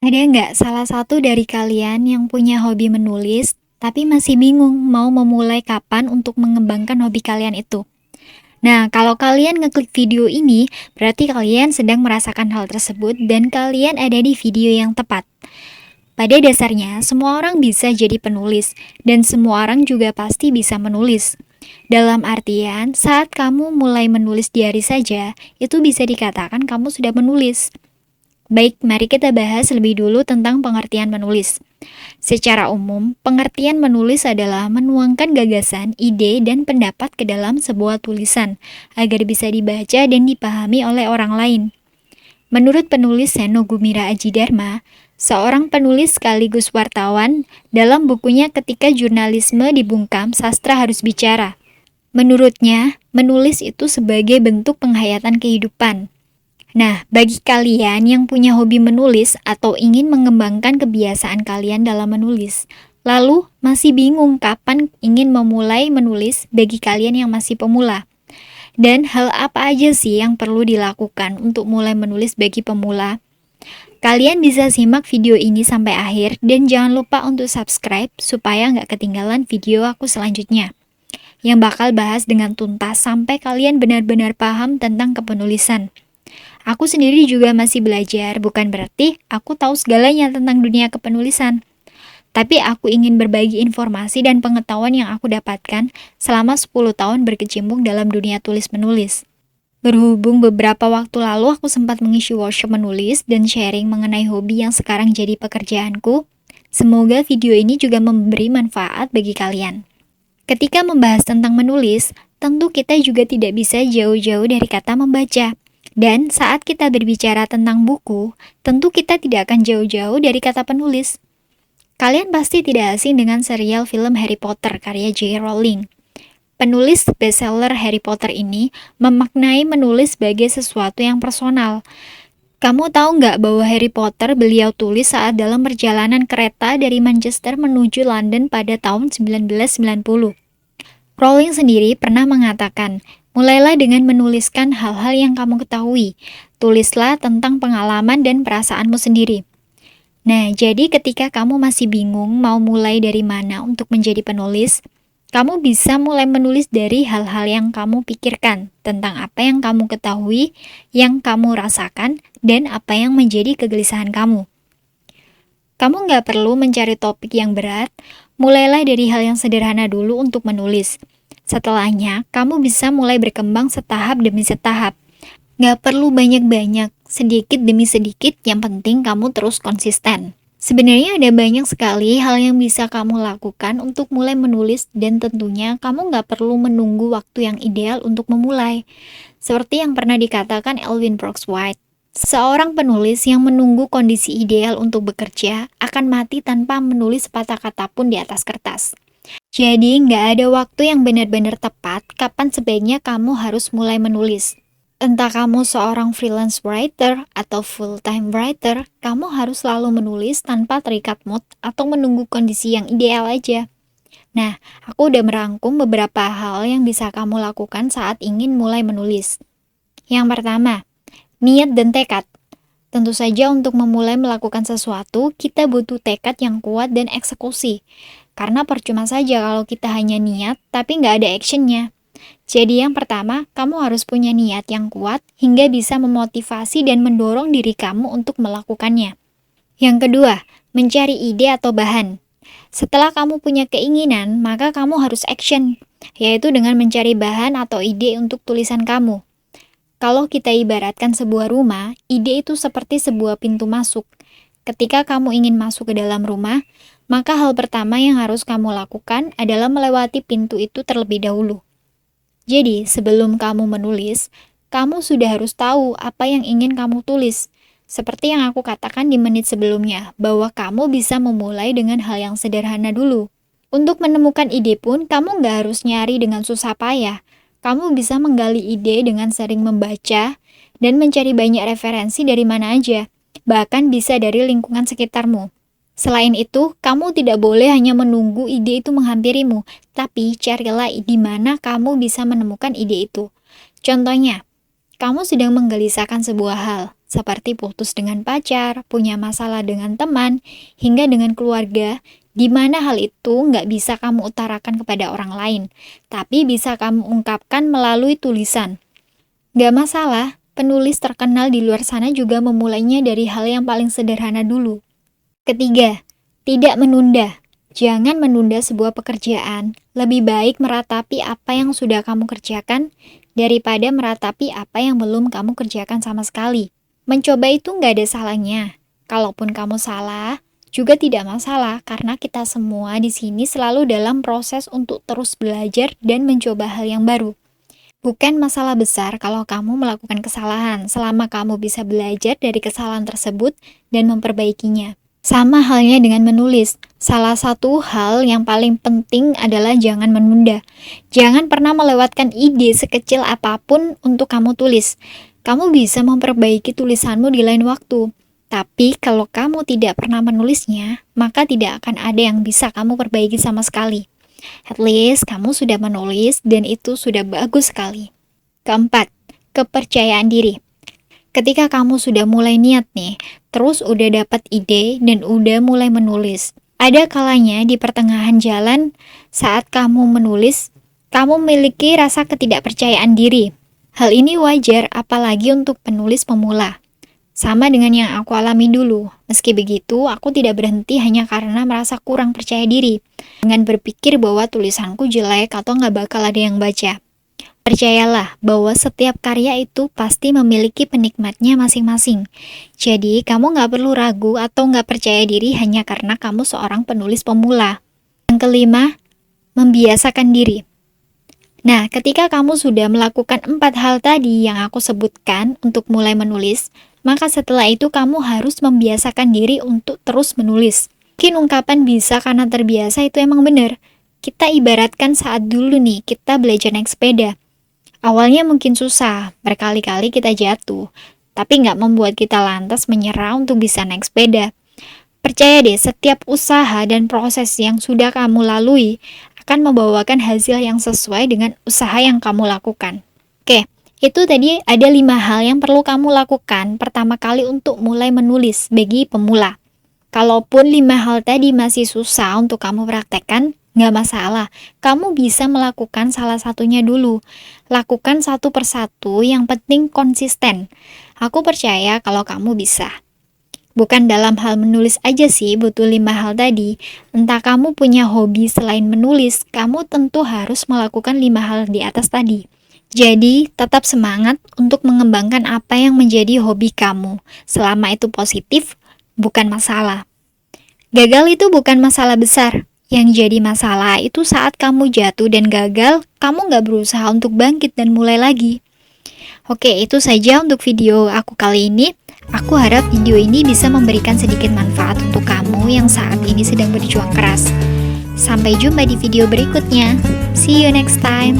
Ada nggak salah satu dari kalian yang punya hobi menulis, tapi masih bingung mau memulai kapan untuk mengembangkan hobi kalian itu? Nah, kalau kalian ngeklik video ini, berarti kalian sedang merasakan hal tersebut dan kalian ada di video yang tepat. Pada dasarnya, semua orang bisa jadi penulis, dan semua orang juga pasti bisa menulis. Dalam artian, saat kamu mulai menulis diary saja, itu bisa dikatakan kamu sudah menulis. Baik, mari kita bahas lebih dulu tentang pengertian menulis. Secara umum, pengertian menulis adalah menuangkan gagasan, ide, dan pendapat ke dalam sebuah tulisan, agar bisa dibaca dan dipahami oleh orang lain. Menurut penulis Seno Gumira Aji Dharma, seorang penulis sekaligus wartawan, dalam bukunya Ketika Jurnalisme Dibungkam, Sastra Harus Bicara. Menurutnya, menulis itu sebagai bentuk penghayatan kehidupan. Nah, bagi kalian yang punya hobi menulis atau ingin mengembangkan kebiasaan kalian dalam menulis, lalu masih bingung kapan ingin memulai menulis bagi kalian yang masih pemula, dan hal apa aja sih yang perlu dilakukan untuk mulai menulis bagi pemula? Kalian bisa simak video ini sampai akhir dan jangan lupa untuk subscribe supaya nggak ketinggalan video aku selanjutnya, yang bakal bahas dengan tuntas sampai kalian benar-benar paham tentang kepenulisan. Aku sendiri juga masih belajar, bukan berarti aku tahu segalanya tentang dunia kepenulisan. Tapi aku ingin berbagi informasi dan pengetahuan yang aku dapatkan selama 10 tahun berkecimpung dalam dunia tulis-menulis. Berhubung beberapa waktu lalu aku sempat mengisi workshop menulis dan sharing mengenai hobi yang sekarang jadi pekerjaanku, semoga video ini juga memberi manfaat bagi kalian. Ketika membahas tentang menulis, tentu kita juga tidak bisa jauh-jauh dari kata membaca. Dan saat kita berbicara tentang buku, tentu kita tidak akan jauh-jauh dari kata penulis. Kalian pasti tidak asing dengan serial film Harry Potter karya J.K. Rowling. Penulis bestseller Harry Potter ini memaknai menulis sebagai sesuatu yang personal. Kamu tahu nggak bahwa Harry Potter beliau tulis saat dalam perjalanan kereta dari Manchester menuju London pada tahun 1990. Rowling sendiri pernah mengatakan, mulailah dengan menuliskan hal-hal yang kamu ketahui. Tulislah tentang pengalaman dan perasaanmu sendiri. Nah, jadi ketika kamu masih bingung mau mulai dari mana untuk menjadi penulis, kamu bisa mulai menulis dari hal-hal yang kamu pikirkan, tentang apa yang kamu ketahui, yang kamu rasakan, dan apa yang menjadi kegelisahan kamu. Kamu nggak perlu mencari topik yang berat, mulailah dari hal yang sederhana dulu untuk menulis. Setelahnya, kamu bisa mulai berkembang setahap demi setahap. Nggak perlu banyak-banyak, sedikit demi sedikit, yang penting kamu terus konsisten. Sebenarnya ada banyak sekali hal yang bisa kamu lakukan untuk mulai menulis dan tentunya kamu nggak perlu menunggu waktu yang ideal untuk memulai. Seperti yang pernah dikatakan Elvin Brooks White, seorang penulis yang menunggu kondisi ideal untuk bekerja akan mati tanpa menulis sepatah kata pun di atas kertas. Jadi nggak ada waktu yang benar-benar tepat kapan sebaiknya kamu harus mulai menulis. Entah kamu seorang freelance writer atau full-time writer, kamu harus selalu menulis tanpa terikat mood atau menunggu kondisi yang ideal aja. Nah, aku udah merangkum beberapa hal yang bisa kamu lakukan saat ingin mulai menulis. Yang pertama, niat dan tekad. Tentu saja untuk memulai melakukan sesuatu, kita butuh tekad yang kuat dan eksekusi. Karena percuma saja kalau kita hanya niat, tapi nggak ada actionnya. Jadi yang pertama, kamu harus punya niat yang kuat hingga bisa memotivasi dan mendorong diri kamu untuk melakukannya. Yang kedua, mencari ide atau bahan. Setelah kamu punya keinginan, maka kamu harus action, yaitu dengan mencari bahan atau ide untuk tulisan kamu. Kalau kita ibaratkan sebuah rumah, ide itu seperti sebuah pintu masuk. Ketika kamu ingin masuk ke dalam rumah, maka hal pertama yang harus kamu lakukan adalah melewati pintu itu terlebih dahulu. Jadi, sebelum kamu menulis, kamu sudah harus tahu apa yang ingin kamu tulis. Seperti yang aku katakan di menit sebelumnya, bahwa kamu bisa memulai dengan hal yang sederhana dulu. Untuk menemukan ide pun, kamu nggak harus nyari dengan susah payah. Kamu bisa menggali ide dengan sering membaca dan mencari banyak referensi dari mana aja, bahkan bisa dari lingkungan sekitarmu. Selain itu, kamu tidak boleh hanya menunggu ide itu menghampirimu, tapi carilah di mana kamu bisa menemukan ide itu. Contohnya, kamu sedang menggelisahkan sebuah hal, seperti putus dengan pacar, punya masalah dengan teman, hingga dengan keluarga, di mana hal itu nggak bisa kamu utarakan kepada orang lain, tapi bisa kamu ungkapkan melalui tulisan. Nggak masalah, penulis terkenal di luar sana juga memulainya dari hal yang paling sederhana dulu. Ketiga, tidak menunda. Jangan menunda sebuah pekerjaan. Lebih baik meratapi apa yang sudah kamu kerjakan daripada meratapi apa yang belum kamu kerjakan sama sekali. Mencoba itu nggak ada salahnya. Kalaupun kamu salah, juga tidak masalah karena kita semua di sini selalu dalam proses untuk terus belajar dan mencoba hal yang baru. Bukan masalah besar kalau kamu melakukan kesalahan, selama kamu bisa belajar dari kesalahan tersebut dan memperbaikinya. Sama halnya dengan menulis, salah satu hal yang paling penting adalah jangan menunda. Jangan pernah melewatkan ide sekecil apapun untuk kamu tulis. Kamu bisa memperbaiki tulisanmu di lain waktu. Tapi kalau kamu tidak pernah menulisnya, maka tidak akan ada yang bisa kamu perbaiki sama sekali. At least kamu sudah menulis dan itu sudah bagus sekali. Keempat, kepercayaan diri. Ketika kamu sudah mulai niat nih, terus udah dapat ide dan udah mulai menulis. Ada kalanya di pertengahan jalan saat kamu menulis, kamu memiliki rasa ketidakpercayaan diri. Hal ini wajar apalagi untuk penulis pemula. Sama dengan yang aku alami dulu. Meski begitu, aku tidak berhenti hanya karena merasa kurang percaya diri. Dengan berpikir bahwa tulisanku jelek atau nggak bakal ada yang baca. Percayalah bahwa setiap karya itu pasti memiliki penikmatnya masing-masing. Jadi, kamu nggak perlu ragu atau nggak percaya diri hanya karena kamu seorang penulis pemula. Yang kelima, membiasakan diri. Nah, ketika kamu sudah melakukan 4 hal tadi yang aku sebutkan untuk mulai menulis, maka setelah itu kamu harus membiasakan diri untuk terus menulis. Mungkin ungkapan bisa karena terbiasa itu emang benar. Kita ibaratkan saat dulu nih, kita belajar naik sepeda. Awalnya mungkin susah, berkali-kali kita jatuh, tapi nggak membuat kita lantas menyerah untuk bisa naik sepeda. Percaya deh, setiap usaha dan proses yang sudah kamu lalui akan membawakan hasil yang sesuai dengan usaha yang kamu lakukan. Oke, itu tadi ada 5 hal yang perlu kamu lakukan pertama kali untuk mulai menulis bagi pemula. Kalaupun 5 hal tadi masih susah untuk kamu praktekkan, nggak masalah. Kamu bisa melakukan salah satunya dulu. Lakukan satu persatu, yang penting konsisten. Aku percaya kalau kamu bisa. Bukan dalam hal menulis aja sih butuh 5 hal tadi. Entah kamu punya hobi selain menulis, kamu tentu harus melakukan 5 hal di atas tadi. Jadi, tetap semangat untuk mengembangkan apa yang menjadi hobi kamu. Selama itu positif, bukan masalah. Gagal itu bukan masalah besar. Yang jadi masalah itu saat kamu jatuh dan gagal, kamu nggak berusaha untuk bangkit dan mulai lagi. Oke, itu saja untuk video aku kali ini. Aku harap video ini bisa memberikan sedikit manfaat untuk kamu yang saat ini sedang berjuang keras. Sampai jumpa di video berikutnya. See you next time.